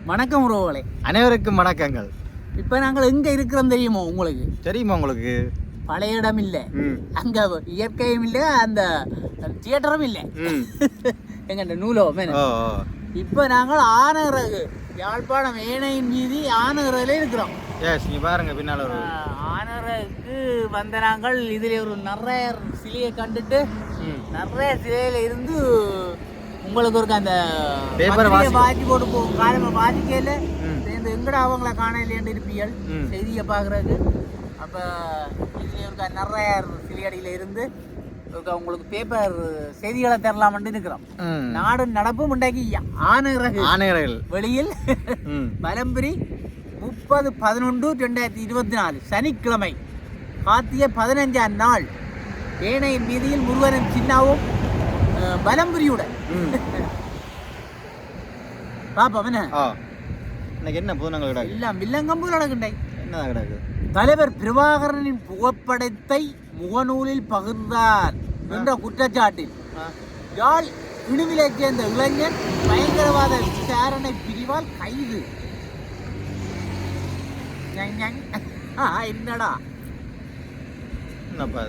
வணக்கம் உறவுகளே, அனைவருக்கும் வணக்கங்கள். இப்போ நாங்கள் எங்கே இருக்கிறோம் தெரியுமோ உங்களுக்கு? தெரியுமா உங்களுக்கு? பழைய இடம் இல்லை, அங்கே இயற்கையும் இல்லை, அந்த தியேட்டரும் இல்லை. எங்கள்கிட்ட நூலோ இப்போ நாங்கள் ஆனரகு யாழ்ப்பாணம் ஏனையின் மீதி ஆனரகில் இருக்கிறோம். நீ பாருங்க பின்னால் ஒரு ஆனரகுக்கு வந்த நாங்கள் இதில் ஒரு நிறைய சிலையை கண்டுட்டு நிறைய சிலையில இருந்து உங்களுக்கு ஒரு அந்த பேப்பரை வாசி போட்டு போகும் காலமாக வாசிக்கையில் இந்த எங்கடா அவங்கள காணலையாண்டு இருப்பீர்கள் செய்தியை பார்க்குறதுக்கு. அப்போ இதில் இருக்க நிறைய சிலையடியில் இருந்து உங்களுக்கு பேப்பர் செய்திகளை தரலாம்னு இருக்கிறோம். நாடு நடப்பும் உண்டாக்கி ஆனரகு வெளியில் பலம்புரி 30/11/2024 சனிக்கிழமை கார்த்திகை 15ஆம் நாள் ஏனையின் வீதியில் முருகனும் சின்னாவும் பலம்புரியுடன் பாப்போம். என்ன புதுநங்கள் எல்லாம் வில்லங்கம்பூர் நடக்கின்றே. என்ன கிடக்கு? தலைவர் பிரபாகரனின் புகைப்படத்தை முகநூலில் பகிர்ந்தார் என்ற குற்றச்சாட்டில் யாழ் இணுவிலைச் சேர்ந்த இளைஞன் பயங்கரவாத விசாரணை பிரிவால் கைது. என்னடா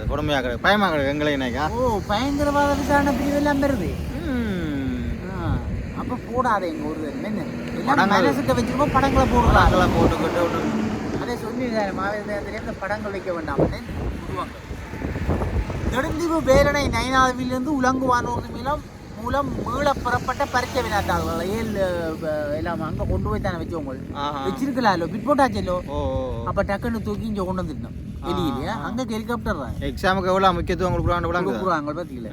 கொடுமையாக பயமாக எங்களை நினைக்கா? பயங்கரவாத விசாரணை பிரிவு எல்லாம் வருது. அப்ப போடாத எங்க ஒரு மனசுக்கு வச்சிருக்கோம், படங்களை போடுறாங்க போட்டுக்கிட்டு அதை சொல்லியிருக்காரு மாவட்டத்திலே படங்கள் வைக்க வேண்டாம். நெடுந்தீவு வேலனை நயனாவிலிருந்து உலங்குவானோர் மூலம் மீள புறப்பட்ட பரிச்சை வினாத்தாள்கள் எல்லாம் அங்கே கொண்டு போய் தானே வச்சவங்க வச்சிருக்கலாம்லோ, பிட் போட்டாச்சல்லோ. அப்போ டக்குன்னு தூக்கி இங்கே கொண்டு வந்துட்டோம் வெளியிலையா. அங்கே ஹெலிகாப்டர் தான் எக்ஸாமுக்கு எவ்வளோ முக்கியத்துவம் கொடுக்குறாங்க பார்த்தீங்களா.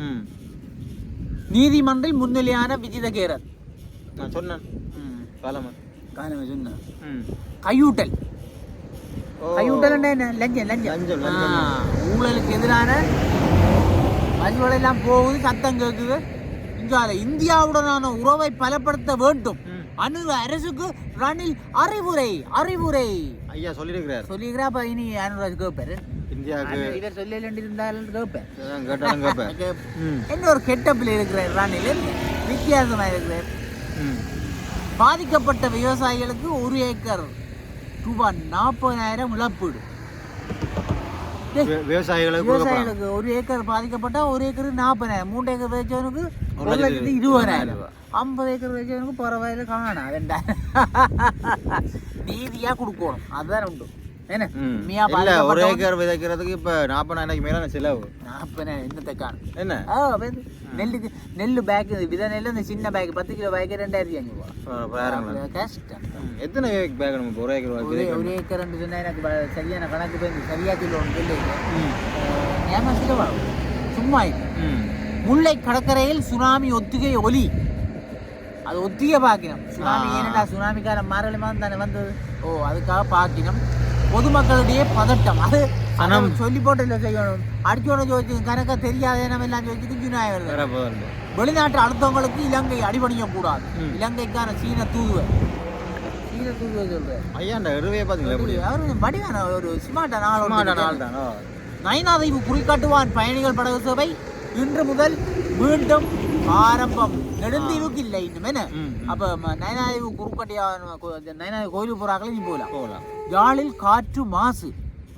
நீதிமன்றில் முன்னிலையான விஜித கேரர் நான் சொன்னேன் காலமே சொன்னேன். கையூட்டல் என்ன? லஞ்சம் ஊழலுக்கு எதிரான வழிகள் எல்லாம் போகுது, சத்தம் கேட்குது. இந்தியாவுடனான உறவை பலப்படுத்த வேண்டும். அரசுக்கு ரணில் அறிவுரை ஐயா சொல்லியிருக்கிறார். அப்ப இனி அனுராஜ் கேட்பாரு. இவர் சொல்லி இருந்தாலும் கேட்பேன். என்ன ஒரு கெட்டப்பில் இருக்கிறார் ரணில், வித்தியாசமா இருக்கிறார். பாதிக்கப்பட்ட விவசாயிகளுக்கு 1 ஏக்கர் ரூபாய் 40,000 இழப்பீடு. விவசாயிகளுக்கு 1 ஏக்கர் பாதிக்கப்பட்டா 1 ஏக்கர் 40,000, 3 ஏக்கர் வச்சவனுக்கு 1,20,000, 50 ஏக்கர் வச்சவனுக்கு பரவாயில்ல காணா 2,000 நீதியா கொடுக்கணும். அதுதான் உண்டு. என்ன 1 ஏக்கர் விதைக்கிறதுக்கு இப்ப 40,000 மேல செலவு. 40,000 என்னத்தை காணும்? என்ன நெல்லு பேக் வித நெல் இந்த சின்ன பேக் 10 கிலோ பேக் 2,500 கஷ்டம். எத்தனை பேக் நமக்கு 1 ஏக்கர்? 1 ஏக்கர் சொன்னா எனக்கு சரியான கணக்கு போய் சரியா கிலோ இல்லை ஏமாசிலவாகும் சும்மா. முல்லை கடற்கரையில் சுனாமி ஒத்திகை ஒலி. அது ஒத்திகை பார்க்கணும். சுனாமி ஏனடா சுனாமி காலம் மாறலி மாதம் தானே வந்தது. அதுக்காக பார்க்கணும். பொதுமக்களிடையே பதட்டம். அது சொல்லி போட்டு செய்யணும். அடிச்சோட ஜோதிச்சு கணக்க தெரியாத நம்ம எல்லாம் ஜோதிச்சு வெளிநாட்டு அடுத்தவங்களுக்கு இலங்கை அடிபணிக்க கூடாது. இலங்கைக்கான சீன தூதுவர் வடிவான ஒரு ஸ்மார்ட்டான ஆள் தான். நயனாதீவு குறிக்காட்டுவான் பயணிகள் படகு சேவை இன்று முதல் மீண்டும் ஆரம்பம். நெடுந்தீவுக்கு இல்லை இன்னும். என்ன அப்ப நயனாதீவு நயனாதீவு கோயிலுக்கு போறாங்களே, நீ போகலாம். யாழில் காற்று மாசு.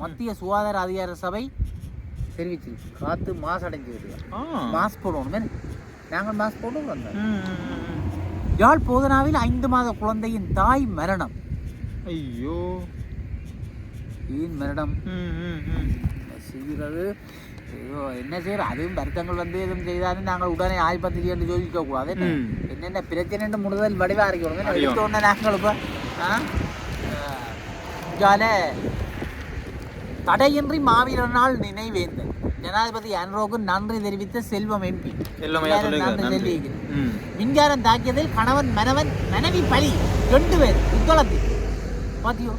மத்திய சுகாதார அதிகார சபை தெரிவிச்சிருக்கு. காற்று மாசு அடைஞ்சு மாஸ்க் போடணும். நாங்கள் மாஸ்க் போட்டு வந்தோம். யாழ் போதனாவில் 5 மாத குழந்தையின் தாய் மரணம். ஐயோ, ஏன் மரணம் செய்கிறது? என்ன செய்யறோம்? அதுவும் வருத்தங்கள் எதுவும் செய்தாலும் நாங்கள் உடனே ஆய்பத்திரி என்று யோசிக்க கூடாது. என்னென்ன பிரச்சனை முதல் வடிவா இருக்கணும். நாங்கள் இப்போ தடையின்றி மாவீரர் நாள் நினைவேந்தல். ஜனாதிபதி அன்ரோக்கு நன்றி தெரிவித்த செல்வம் எம்பி நன்றி தெரிவிக்கிறேன். மின்சாரம் தாக்கியதில் கணவன் மனைவி பலி 2 பேர் புத்தளத்தில். பாத்தியோ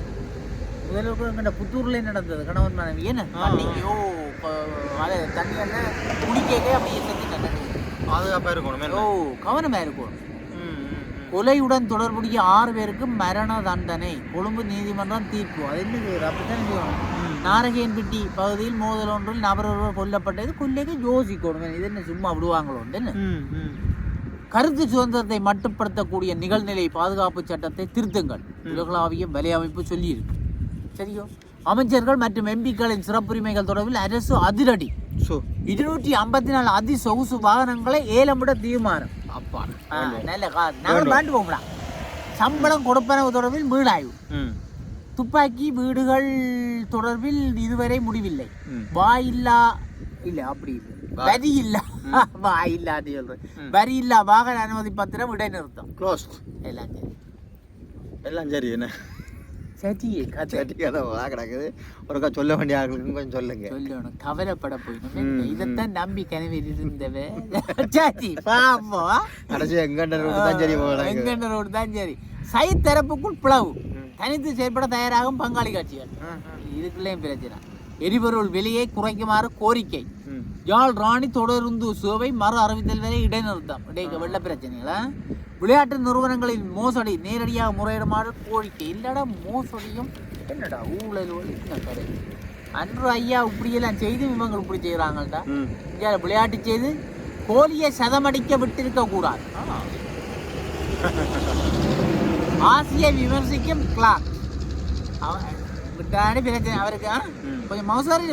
முதல்ல புத்தூர்ல நடந்தது. கணவன் மனைவி என்ன தண்ணியோ தண்ணி வந்து குடிக்கே அப்படியே செஞ்சு பாதுகாப்பா இருக்கணும். கவனமா இருக்கணும். கொலையுடன் தொடர்புடைய 6 பேருக்கு மரண தண்டனை. கொழும்பு நீதிமன்றம் தீர்ப்பு. அது என்ன அப்படித்தான் செய்யணும். நாரகையன்பட்டி பகுதியில் மோதல் ஒன்றில் நபர் ஒருவர் கொல்லப்பட்டது. கொல்லைக்கு யோசிக்கணும். இது என்ன சும்மா விடுவாங்களோ என்ன கருத்து சுதந்திரத்தை மட்டுப்படுத்தக்கூடிய நிகழ்நிலை பாதுகாப்பு சட்டத்தை திருத்துங்கள். உலகளாவிய வலையமைப்பு சொல்லியிருக்கு. சரியோ? அமைச்சர்கள் மற்றும் எம்பிக்களின் சிறப்புரிமைகள் தொடர்பில் அரசு அதிரடி. 254 அதிசொகுசு வாகனங்களை ஏலமிட தீர்மானம். அப்பா நல்ல நாங்கள் பாண்டு போகலாம். சம்பளம் கொடுப்பனவு தொடர்பில் மீளாய்வு. துப்பாக்கி வீடுகள் தொடர்பில் இதுவரை முடிவில்லை. வாயில்லா இல்ல அப்படி இல்லை, வரி இல்லா வாயில்லான்னு சொல்றேன். வரி இல்லா வாகன அனுமதி பத்திரம் இடைநிறுத்தம். எல்லாம் சரி. என்ன கிடக்குது ஒரு சொல்ல வேண்டிய ஆட்களுக்கு கொஞ்சம் சொல்லுங்க. சொல்லணும், கவலைப்பட போயிடும். இதைத்தான் நம்பி கனவு இருந்தவே. எங்கண்ட ரோடு தான் சரி. சைட் தரப்புக்குள் பிளவு. தனித்து செயற்பட தயாராகும் பங்காளி கட்சிகள். இதுக்குள்ளேயும் பிரச்சனை. எரிபொருள் விலையை குறைக்குமாறு கோரிக்கை. யாழ் ராணி தொடருந்து சேவை மறு அறிவித்தல் வரை இடைநிறுத்தம். வெள்ள பிரச்சனைகளா? விளையாட்டு நிறுவனங்களின் மோசடி நேரடியாக முறையிடுமாறு கோரிக்கை. இல்லடா மோசடியும் என்னடா ஊழல் கடை அன்று ஐயா இப்படியெல்லாம் செய்து இவங்க இப்படி செய்யறாங்கடா. விளையாட்டு செய்து கோழியை சதமடிக்க விட்டிருக்க கூடாது. ஆசியை விமர்சிக்கும் கிளாக் பிரச்சனை அவருக்கு கொஞ்சம் மோசடி.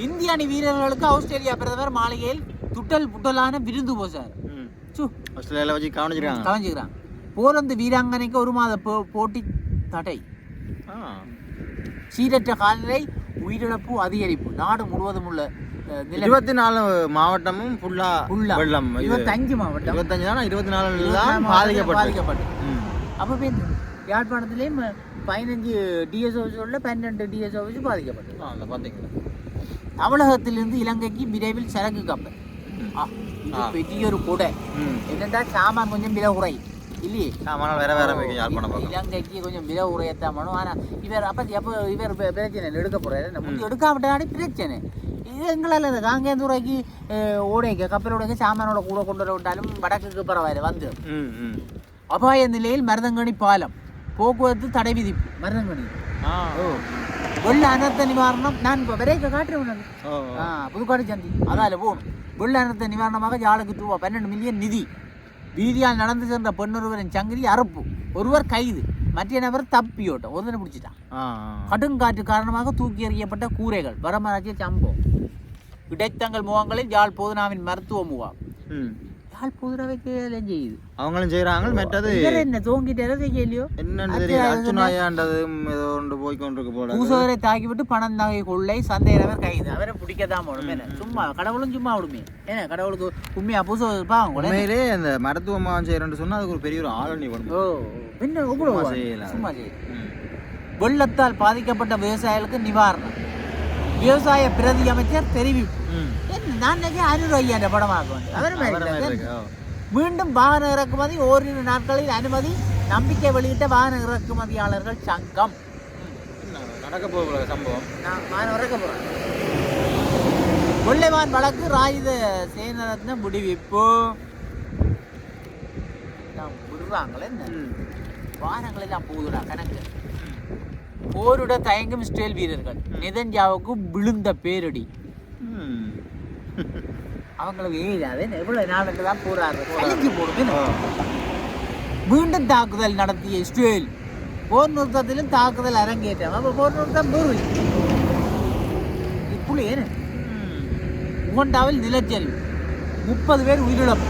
இந்திய அணி வீரர்களுக்கு ஆஸ்திரேலியா பிரதமர் மாளிகையில் துட்டல் புட்டலான விருந்து போசார். கவனிச்சுக்கிறாங்க. போலந்து வீராங்கனைக்கு 1 மாத போட்டி தடை. சீரற்ற காலநிலை, உயிரிழப்பு அதிகரிப்பு. நாடு முழுவதும் உள்ள 24 மாவட்டமும் வெள்ளம். 25 மாவட்டம் 24 பாதிக்கப்பட்டு. அப்போ யாழ்ப்பாணத்திலேயும் 15 டிஎஸ் ஆஃபீஸ் 12 டிஎஸ் ஆஃபீஸ் பாதிக்கப்பட்டது. பார்த்தீங்களா? தமிழகத்திலிருந்து இலங்கைக்கு விரைவில் சரக்கு கப்பல். பெரிய ஒரு கொடை. என்னென்றா சாமான் கொஞ்சம் விலை குறை இல்லையே. இலங்கைக்கு கொஞ்சம் விலை உரையத்தான் பண்ணும். ஆனால் இவர் அப்போ இவர் பிரச்சனை எடுக்க போறாரு. எடுக்காவிட்டாடி பிரச்சனை. இது எங்களால் காங்கேந்துறைக்கு ஓடைக்க கப்பலோடைக்க சாமானோட கூட கொண்டு வர விட்டாலும் வடக்குக்கு பரவாயில்ல வந்து. அபாய நிலையில் மருதங்கனி பாலம் போக்குவரத்து தடை விதிப்பு. மருதங்கனி வெள்ள அனர்த்த நிவாரணம். நான் இப்போ விரைக்க காட்டுறேன். புதுக்காடு சந்தி அதால போகணும். வெள்ள அனர்த்த நிவாரணமாக யாழுக்கு ரூபா 12 மில்லியன் நிதி. வீதியால் நடந்து சென்ற பெண்ணொருவரின் சங்கிலி அறுப்பு. ஒருவர் கைது, மற்ற நபர் தப்பியோட்டம். ஒருத்தனை பிடிச்சிட்டான். கடுங்காற்று காரணமாக தூக்கி எறியப்பட்ட கூரைகள். வடமராட்சி சம்பவம். இடைத்தங்கள் முகாம்களில் யாழ் போதனாவின் மருத்துவ முகாம். யாழ் போதனாவைக்கு செய்யுது, அவங்களும் செய்யறாங்க. மற்றது என்ன தோங்கிட்டாரோ செய்யலையோ பூசவரை தாக்கிவிட்டு பணம் நகை கொள்ளை சந்தேகவர் கைது. அவரை பிடிக்கதான் போகணும். சும்மா கடவுளும் சும்மா விடுமே. ஏன்னா கடவுளுக்கு உண்மையா பூசவா உண்மையிலே அந்த மருத்துவ முகாம் செய்யறேன்னு சொன்னா அதுக்கு ஒரு பெரிய ஒரு ஆளுநை வரும். என்ன சும்மா செய்ய. வெள்ளத்தால் பாதிக்கப்பட்ட விவசாயிகளுக்கு நிவாரணம். விவசாய பிரதி அமைச்சர் தெரிவிப்பு. நான் அனுர் ஐயா படமாக மீண்டும் வாகன இறக்குமதி ஓரிரு நாட்களில் அனுமதி. நம்பிக்கை வெளியிட்ட வாகன இறக்குமதியாளர்கள் சங்கம். நடக்க போகிற சம்பவம் நடக்க போறேன். கொள்ளைவான் வழக்கு ராயுத சேனரத்ன முடிவிப்பு. விடுறாங்களே வாகனங்கள் எல்லாம் போகுதுடா கணக்கு. போரிட தயங்கும் இஸ்ரேல் வீரர்கள். நெதன்யாவுக்கு விழுந்த பேரடி. அவங்களுக்கு எவ்வளவு நாடுகள் தான் போறாங்க. மீண்டும் தாக்குதல் நடத்திய இஸ்ரேல். போர் நிறுத்தத்திலும் தாக்குதல் அரங்கேற்றம். அப்ப போர் நிறுத்தம் இப்படி உகண்டாவில் நிலச்சரிவு. 30 பேர் உயிரிழப்பு.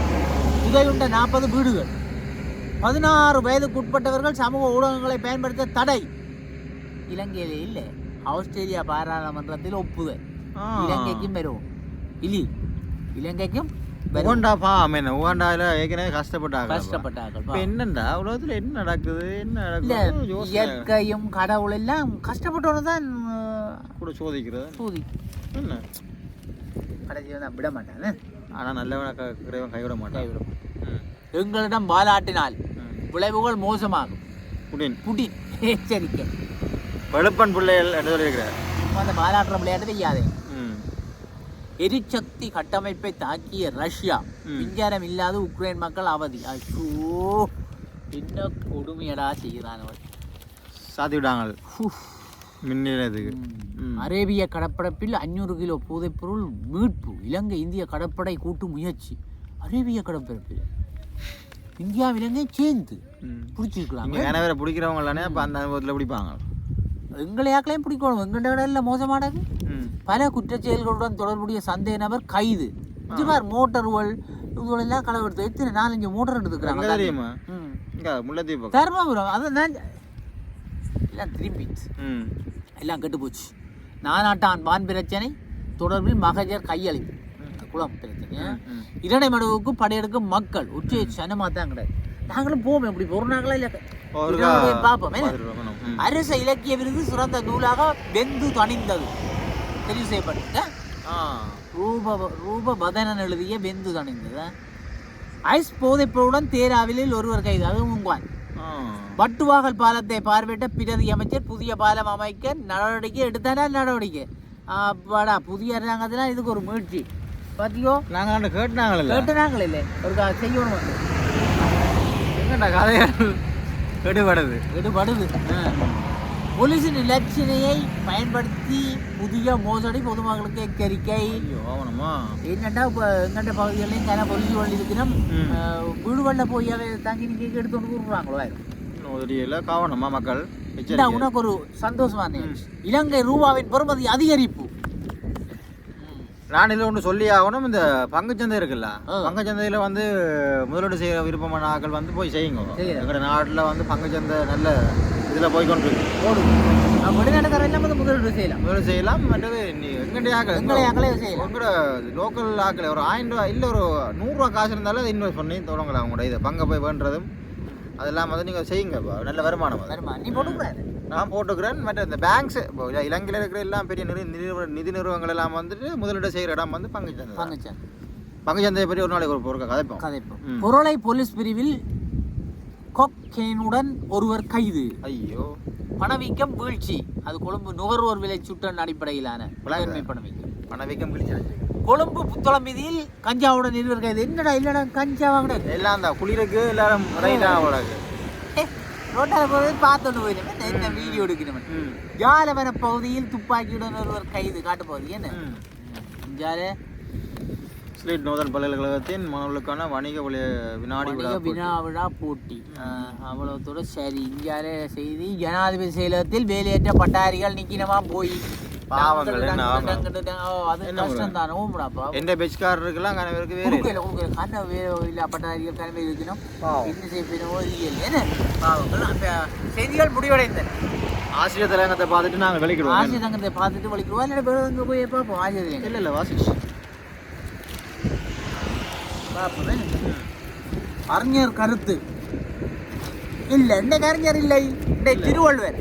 புதையுண்ட 40 வீடுகள். 16 வயதுக்குட்பட்டவர்கள் சமூக ஊடகங்களை பயன்படுத்த தடை. இலங்கையிலே இல்லை, ஆஸ்திரேலியா பாராளுமன்றத்தில் ஒப்புதல். இலங்கைக்கும் வரும் இல்லை. இலங்கைக்கும் இயற்கையும் கடவுள் எல்லாம் கஷ்டப்பட்டோன்னு தான் கூட சோதிக்கிறது. விட மாட்டாங்க. ஆனா நல்லவன கைவிட மாட்டான். எங்களிடம் பாலாட்டினால் விளைவுகள் மோசமாகும். புடின் எச்சரிக்கை. வெளுப்பன் பிள்ளைகள் என்று சொல்லியிருக்கிறார். அந்த பாலாட்டுற விளையாட்டு செய்யாதே. எரிசக்தி கட்டமைப்பை தாக்கிய ரஷ்யா. விஞ்ஞானம் இல்லாத உக்ரைன் மக்கள் அவதி. ஐயோ என்ன கொடுமையடா செய்கிறான். சாத்திவிட்டாங்க. அரேபிய கடற்பரப்பில் 500 கிலோ போதைப்பொருள் மீட்பு. இலங்கை இந்திய கடற்படை கூட்டு முயற்சி. அரேபிய கடற்பரப்பில் இந்தியா இலங்கை சேர்ந்து பிடிச்சிருக்கலாம். வேற பிடிக்கிறவங்க இல்லைன்னா அப்போ அந்த அனுபவத்தில் பிடிப்பாங்க. எங்களையாக்களையும் பிடிக்கணும். எங்கள்ட இல்லை மோசமானது. பல குற்றச்செயல்களுடன் தொடர்புடைய சந்தேக நபர் கைது. மோட்டர்கள் இதுகளெல்லாம் களவெடுத்து எத்தனை 4-5 மோட்டர் எடுத்துக்கிறாங்க தெரியுமா? முல்லைத்தீவு தர்மபுரம் அதான் எல்லாம் திரும்பி எல்லாம் கெட்டு போச்சு. நானாட்டான் வான் பிரச்சனை தொடர்பில் மகஜர் கையளிப்பு குளம் பிரச்சனை. இரணைமடுவுக்கு படையெடுக்கும் மக்கள் உச்சியை சனமா தான் கிடையாது. நாங்களும் போவோம். எப்படி போறாங்களா இல்ல பார்ப்போம். அரச இலக்கிய விருது சிறந்த நூலாக வெந்து தணிந்தது தெரிவு செய்யப்பட்டு ரூபபதனன் எழுதிய வெந்து தணிந்தது. ஐஸ் போதைப்பொருளுடன் தேராவிலில் ஒருவர் கைது. அதுவும் உங்குவான். வட்டுவாகல் பாலத்தை பார்வையிட்ட பிரதி அமைச்சர் புதிய பாலம் அமைக்க நடவடிக்கை எடுத்தாரா? நடவடிக்கை அப்பாடா புதிய அரசாங்கத்துல இதுக்கு ஒரு முயற்சி பாத்தியோ? நாங்க கேட்டுனாங்களே இல்லை ஒரு செய்யணும் வந்து எங்கடா கதைகள் எடுபடுது. போலீஸின் இலட்சணையை பயன்படுத்தி புதிய மோசடி பொதுமக்களுக்கு எச்சரிக்கை. என்னட்டா இப்போ எங்கள்ட பகுதிகளையும் கன பொலிசி வழி இருக்கிறோம். வீடுகளில் போய் அதை தங்கி நீங்க எடுத்துட்டு கூடுறாங்களோ கவனமா மக்கள். உனக்கு ஒரு சந்தோஷமான இலங்கை ரூபாவின் பெறுமதி அதிகரிப்பு. நான் இதில் ஒன்று சொல்லி ஆகணும். இந்த பங்குச்சந்தை இருக்குல்ல, பங்குச்சந்தையில் வந்து முதலீடு செய்கிற விருப்பமான ஆட்கள் வந்து போய் செய்யுங்க. எங்களோட நாட்டில் வந்து பங்குச்சந்தை நல்ல இதில் போய்கொண்டு வெளிநாட்டுக்கார எல்லாம் முதலீடு செய்யலாம். மற்றது எங்களுடைய ஆக்கள் உங்களோட லோக்கல் ஆக்கள் ஒரு 1000 ரூபா இல்லை ஒரு 100 ரூபா காசு இருந்தாலும் அதை இன்வெஸ்ட் பண்ணி தொடங்கலாம். அவங்களோட இதை பங்கை போய் வேண்டுறதும் அதெல்லாம் வந்து நீங்கள் செய்யுங்க. நல்ல வருமானம் நீ போட்டுக்கிறேன். நான் போட்டுக்கிறேன். மற்ற இந்த பேங்க்ஸ் இப்போ இலங்கையில் இருக்கிற எல்லாம் பெரிய நிதி நிறுவனங்கள் எல்லாம் வந்துட்டு முதலீடு செய்கிற இடம் வந்து பங்குச்சந்தையை பற்றி ஒரு நாளைக்கு ஒரு கதைப்போம். பொருளை போலீஸ் பிரிவில் கொக்கைனுடன் ஒருவர் கைது. ஐயோ பணவீக்கம் வீழ்ச்சி. அது கொழும்பு நுகர்வோர் விலை சுட்டன் அடிப்படையிலான பணவீக்கம் வீழ்ச்சி. கொழும்பு புத்தளம் வீதியில் கஞ்சாவுடன் இருவர் கைது. என்னடா இல்லடா கஞ்சா வாங்கினது எல்லாம் அந்த குளிருக்கு எல்லாரும் ரோட்டால போய் பார்த்துட்டு போயிடுவேன். என்ன வீடியோ எடுக்கணும். ஜாலவன பகுதியில் துப்பாக்கியுடன் ஒருவர் கைது. காட்டு பகுதி என்ன ஸ்லேட் நோர்தன் பல்கலைக்கழகத்தின் மாணவர்களுக்கான வணிக வினா போட்டி அவ்வளோத்தோட சரி. இந்தியாவில செய்தி ஜனாதிபதி செயலகத்தில் வேலையற்ற பட்டாரிகள் நிக்கினமா போய் செய்திகள் முடிவடைந்தன. ஆசிரியர் தலையங்கத்தை பார்த்துட்டு நாங்கள் வெளிக்கிடுவோம். ஆசிரியர் தங்கத்தை பார்த்துட்டு வெளிக்கிடுவோம். போய் பார்ப்போம். ஆசிரியர் இல்லை வாசிச்சு அறிஞர் கருத்து இல்லை. இந்த அறிஞர் இல்லை. திருவள்ளுவர்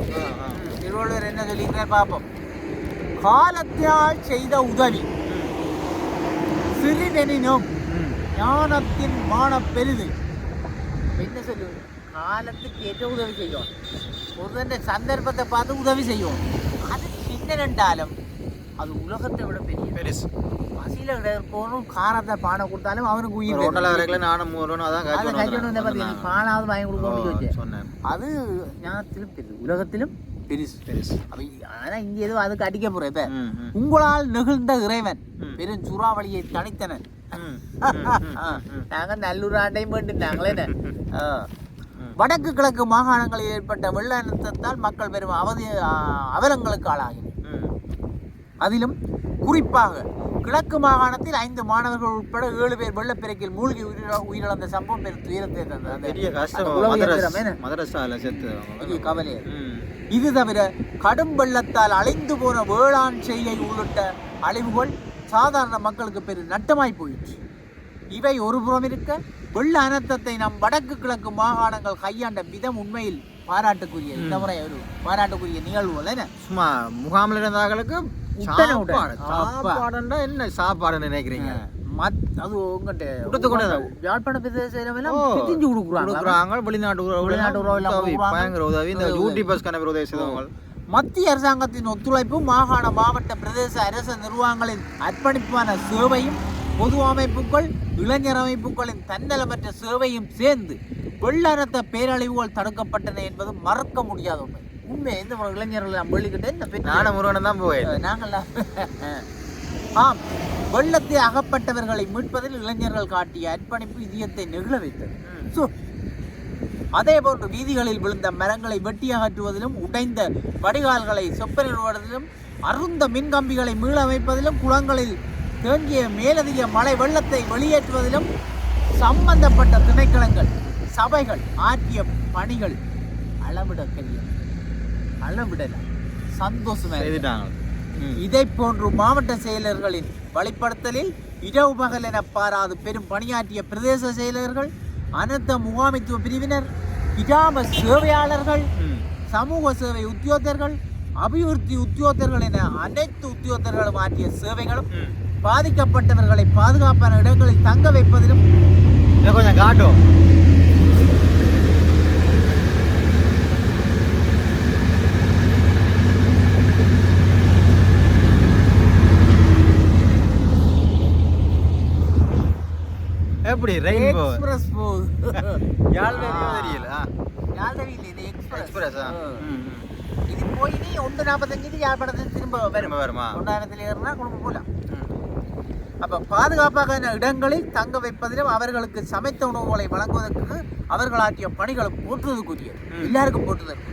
என்ன சொல்லியிருக்கார் பார்ப்போம். காலத்தால் செய்த உதவி சிறிதெனினும் ஞானத்தின் மான பெரிது. என்ன சொல்லுவது? காலத்துக்கு ஏற்ற உதவி செய்யும். ஒரு சந்தர்ப்பத்தை பார்த்து உதவி செய்யும். அது சின்னண்டாலும் அது உலகத்தை விட பெரிய பசியில போகணும். காரத்தை பானை கொடுத்தாலும் அவனுக்கு உயிர். பானாவது வாங்கி கொடுக்க அது ஞானத்திலும் பெரிய உலகத்திலும் பெருசு. ஆனா இங்க ஏதோ அதுக்கு அடிக்க போற. இப்ப உங்களால் நெகிழ்ந்த இறைவன் பெரும் சூறாவளியை தனித்தனர். நாங்க நல்லூர் ஆண்டையும் வேண்டினாங்களே. வடக்கு கிழக்கு மாகாணங்களில் ஏற்பட்ட வெள்ள அழுத்தத்தால் மக்கள் பெரும் அவலங்களுக்கு ஆளாகினர். அதிலும் குறிப்பாக கிழக்கு மாகாணத்தில் 5 மாணவர்கள் உட்பட 7 பேர் வெள்ளப்பெருக்கில் மூழ்கி உயிரிழந்த சம்பவம் பெரும் துயரத்தை தந்தது. கவலை. இது தவிர கடும் வெள்ளத்தால் அழிந்து போன வேளாண் செய்கை உள்ளிட்ட அழிவுகள் சாதாரண மக்களுக்கு பெரும் நட்டமாய் போயிற்று. இவை ஒருபுறம் இருக்க வெள்ள அனர்த்தத்தை நம் வடக்கு கிழக்கு மாகாணங்கள் கையாண்ட விதம் உண்மையில் பாராட்டுக்குரிய. இந்த முறை ஒரு பாராட்டுக்குரிய நிகழ்வுகள். என்ன சும்மா முகாமில் இருந்தவர்களுக்கு என்ன சாப்பாடு நினைக்கிறீங்க? அது உங்கள்கிட்ட யாழ்ப்பாண மத்திய அரசாங்கத்தின் ஒத்துழைப்பு மாகாண மாவட்ட பிரதேச அரச நிர்வாகங்களின் அர்ப்பணிப்பான சேவையும் பொது அமைப்புகள் இளைஞர் அமைப்புகளின் தன்னலமற்ற சேவையும் சேர்ந்து வெள்ளரத்த பேரழிவுகள் தடுக்கப்பட்டன என்பது மறக்க முடியாத உண்மை. உண்மை எந்த இளைஞர்கள் நான் வெளிக்கிட்டேன். நானும் முருகன் தான் போவேன். நாங்கள்லாம் ஆம், வெள்ளத்தை அகப்பட்டவர்களை மீட்பதில் இளைஞர்கள் காட்டிய அர்ப்பணிப்பு இதயத்தை நெகிழ வைத்தது. அதே போன்று வீதிகளில் விழுந்த மரங்களை வெட்டி அகற்றுவதிலும், உடைந்த வடிகால்களை செப்பனிடுவதிலும், அருந்த மின்கம்பிகளை மீளமைப்பதிலும், குளங்களில் தேங்கிய மேலதிக மழை வெள்ளத்தை வெளியேற்றுவதிலும் சம்பந்தப்பட்ட திணைக்களங்கள் சபைகள் ஆற்றிய பணிகள் அளவிடல சந்தோஷமா. இதை போன்று மாவட்ட செயலர்களின் வழிப்படுத்தலில் இரவு பகல் என பாராது பெரும் பணியாற்றிய பிரதேச செயலர்கள், அனைத்து முகாமைத்துவ பிரிவினர், கிராம சேவையாளர்கள், சமூக சேவை உத்தியோகத்தர்கள், அபிவிருத்தி உத்தியோகத்தர்கள் என அனைத்து உத்தியோகத்தர்களும் ஆற்றிய சேவைகளும் பாதிக்கப்பட்டவர்களை பாதுகாப்பான இடங்களில் தங்க வைப்பதிலும் கொஞ்சம் காட்டும். எப்படி ரெயின்போ எக்ஸ்பிரஸ் போகுது. தெரியல யாழ்தவியில் இது எக்ஸ்பிரஸ். இது போய் நீ 1:45 யாழ்ப்பாணத்தில் திரும்ப வருமா? 1:00 ஏறினா குடும்பம் போகலாம். அப்போ பாதுகாப்பாக இடங்களில் தங்க வைப்பதிலும் அவர்களுக்கு சமைத்த உணவுகளை வழங்குவதற்கு அவர்கள் ஆற்றிய பணிகளும் போற்றுவதற்குரியது, எல்லாருக்கும் போற்றுவதற்கு.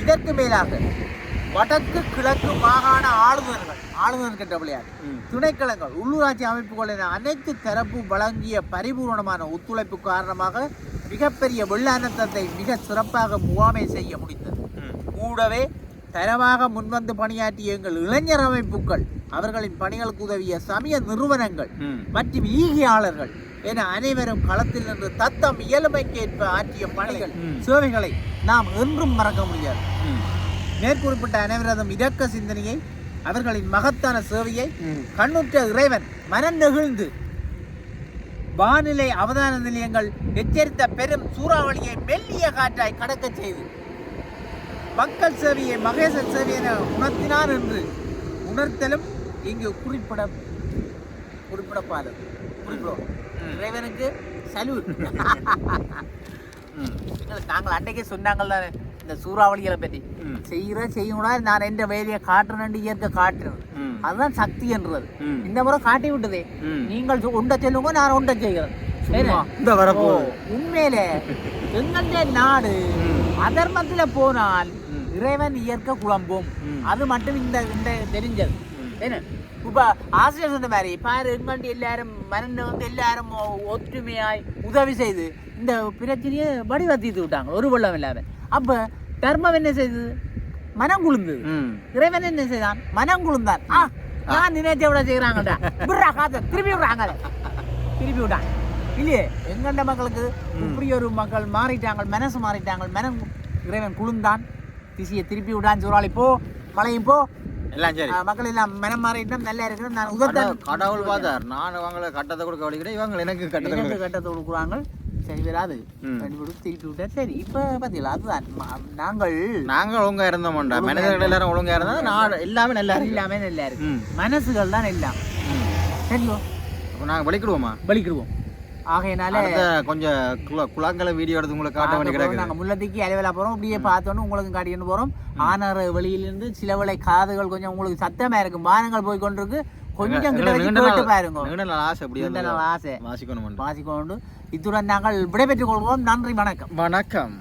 இதற்கு மேலாக வடக்கு கிழக்கு மாகாண ஆளுநர் கட்ட விளையாட்டு துணைக்களங்கள், உள்ளூராட்சி அமைப்புகள் என அனைத்து தரப்பு வழங்கிய பரிபூர்ணமான ஒத்துழைப்பு காரணமாக மிகப்பெரிய வெள்ள அனர்த்தத்தை மிக சிறப்பாக முகாமை செய்ய முடிந்தது. கூடவே தரமாக முன்வந்து பணியாற்றிய எங்கள் இளைஞர் அமைப்புகள், அவர்களின் பணிகளுக்கு உதவிய சமய நிறுவனங்கள் மற்றும் ஈகியாளர்கள் என அனைவரும் களத்தில் நின்று தத்தம் இயலுமைக்கேற்ப ஆற்றிய பணிகள் சேவைகளை நாம் என்றும் மறக்க முடியாது. மேற்குறிப்பிட்ட அனைவரதும் இரக்க சிந்தனையை, அவர்களின் மகத்தான சேவையை கண்ணுற்ற இறைவன் மனம் நெகிழ்ந்து வானிலை அவதான நிலையங்கள் எச்சரித்த பெரும் சூறாவளியை மெல்லிய காற்றாய் கடக்க செய்து மக்கள் சேவையை மகேசன் சேவை என உணர்த்தினார் என்று உணர்த்தலும் இங்கு குறிப்பிடப்பாதது. இறைவனுக்கு சல்யூட். நாங்கள் அன்றைக்கே சொன்னாங்கல்ல இந்த சூறாவளிகளை பற்றி செய்யணும்னா நான் எந்த வேலையை காட்டுறேன், இயற்கை காட்டுறேன், அதுதான் சக்தி என்றது. இந்த முறை காட்டி விட்டதே. நீங்கள் ஒன்றை சொல்லுங்க, நான் ஒன்றை செய்கிறேன். உண்மையிலே எங்களுடைய நாடு அதர்மத்தில் போனால் இறைவன் இயற்கை குழம்பும். அது மட்டும் இந்த தெரிஞ்சது. என்ன இப்ப ஆசிரியர் சொன்ன மாதிரி பாரு, எங்கள்கிட்ட எல்லாரும் மறந்து வந்து எல்லாரும் ஒற்றுமையாய் உதவி செய்து இந்த பிரச்சனையை வடிவத்திட்டு விட்டாங்க, ஒரு வெள்ளம் இல்லாம. அப்ப தர்மம் என்ன செய்தது? மனம் குளிர்ந்தது. இறைவன் என்ன செய்தான்? மனம் குளிர்ந்தான். நான் நினைச்ச விட செய்யறாங்கடா, திருப்பி விடுறாங்க, திருப்பி விட்டாங்க. இல்லையே எங்கண்ட மக்களுக்கு இப்படி ஒரு மக்கள் மாறிட்டாங்க, மனசு மாறிட்டாங்க. மனம் இறைவன் குளிர்ந்தான், திசையை திருப்பி விடான்னு சூறாளி போ, மழையும் போ, எல்லாம் சரி. மக்கள் எல்லாம் மனம் மாறிட்டோம், நல்லா இருக்கணும். நான் உதவிதான் கடவுள் பார்த்தார். நான் அவங்களை கட்டத்தை கொடுக்க வழிகிறேன், இவங்க எனக்கு கட்டத்தை கொடுக்குறாங்க. சரி வராது, திருப்பி விட்டார். சரி இப்ப பாத்தீங்களா, அதுதான் நாங்கள் ஒழுங்கா இருந்தோம்டா. மனிதர்கள் எல்லாரும் ஒழுங்கா இருந்தா நாடு எல்லாமே நல்லா இருக்கு. எல்லாமே நல்லா இருக்கு. மனசுகள் தான் எல்லாம். சரியோ, நாங்கள் வலிக்கிடுவோம். ஆகையினால கொஞ்சம் குளங்களை வீடியோ எடுத்து உங்களுக்கு காட்ட வேண்டிய கிடக்கு. நாங்கள் முள்ளத்திக்கு அலைவலா போறோம், அப்படியே பார்த்தோன்னு உங்களுக்கு காட்டிட்டு போறோம். ஆனார் வெளியிலிருந்து சில வேளை காதுகள் கொஞ்சம் உங்களுக்கு சத்தமா இருக்கும், வானங்கள் போய் கொண்டிருக்கு. கொஞ்சம் பாருங்க, ஆசை வாசிக்கொண்டு இத்துடன் நாங்கள் விடைபெற்றுக் கொள்வோம். நன்றி, வணக்கம்.